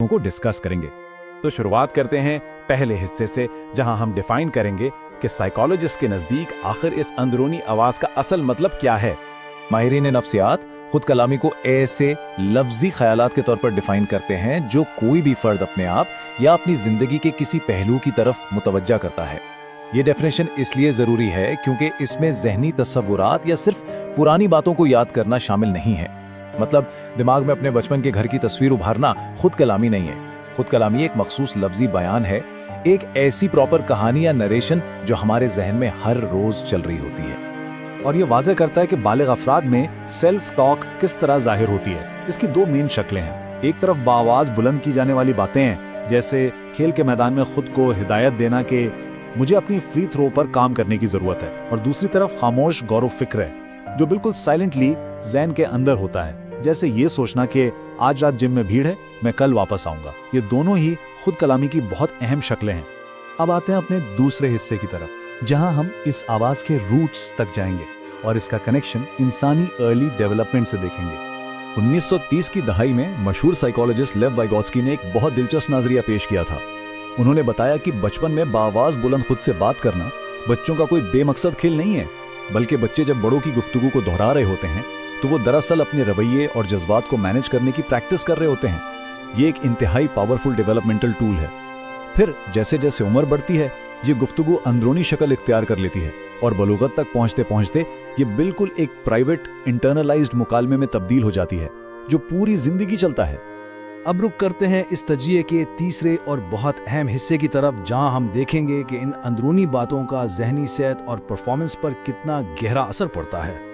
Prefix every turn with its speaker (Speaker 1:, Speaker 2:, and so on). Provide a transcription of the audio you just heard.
Speaker 1: बातों को डिस्कस करेंगे। तो शुरुआत करते हैं पहले हिस्से से, जहां हम डिफाइन करेंगे कि साइकोलॉजिस्ट के नज़दीक आखिर इस अंदरूनी आवाज़ का असल मतलब क्या है।
Speaker 2: माहिरीन नफ्सियात खुद कलामी को ऐसे लफ्जी ख्यालात के तौर पर डिफाइन करते हैं जो कोई भी फर्द अपने आप या अपनी जिंदगी के किसी पहलू की तरफ मुतवज्जा करता है। ये डेफिनेशन इसलिए ज़रूरी है क्योंकि इसमें ज़हनी तस्वुरात या सिर्फ पुरानी बातों को याद करना शामिल नहीं है। मतलब दिमाग में अपने बचपन के घर की तस्वीर उभारना खुद कलामी नहीं है। खुद कलामी एक मखसूस लफ्जी बयान है, एक ऐसी प्रॉपर कहानी या नरेशन जो हमारे जहन में हर रोज चल रही होती है।
Speaker 3: और ये वाज़ेह करता है कि बालिग अफराद में सेल्फ टॉक किस तरह जाहिर होती है। इसकी दो मेन शक्लें हैं। एक तरफ बाआवाज़ बुलंद की जाने वाली बातें हैं, जैसे खेल के मैदान में खुद को हिदायत देना कि मुझे अपनी फ्री थ्रो पर काम करने की ज़रूरत है, और दूसरी तरफ खामोश गौर व फिक्र है जो बिल्कुल साइलेंटली ज़हन के अंदर होता है, जैसे ये सोचना कि आज रात जिम में भीड़ है, मैं कल वापस आऊंगा। ये दोनों ही खुद कलामी की बहुत अहम शक्लें हैं।
Speaker 4: अब आते हैं अपने दूसरे हिस्से की तरफ, जहां हम इस आवाज के रूट्स तक जाएंगे और इसका कनेक्शन इंसानी अर्ली डेवलपमेंट से देखेंगे।
Speaker 2: 1930 की दहाई में मशहूर साइकोलॉजिस्ट लेव वाइगोत्स्की ने एक बहुत दिलचस्प नजरिया पेश किया था। उन्होंने बताया कि बचपन में बाआवाज बुलंद खुद से बात करना बच्चों का कोई बेमकसद खेल नहीं है, बल्कि बच्चे जब बड़ों की गुफ्तगू को दोहरा रहे होते हैं तो वो दरअसल अपने रवैये और जज्बात को मैनेज करने की प्रैक्टिस कर रहे होते हैं। ये एक इंतहाई पावरफुल डेवलपमेंटल टूल है। फिर जैसे जैसे उम्र बढ़ती है ये गुफ्तगू अंदरूनी शक्ल इख्तियार कर लेती है और बलूगत तक पहुंचते पहुंचते ये बिल्कुल एक प्राइवेट इंटरनलाइज्ड मुकालमे में तब्दील हो जाती है जो पूरी जिंदगी चलता है।
Speaker 4: अब रुक करते हैं इस तजिए के तीसरे और बहुत अहम हिस्से की तरफ, जहां हम देखेंगे कि इन अंदरूनी बातों का जहनी सेहत और परफॉर्मेंस पर कितना गहरा असर पड़ता है।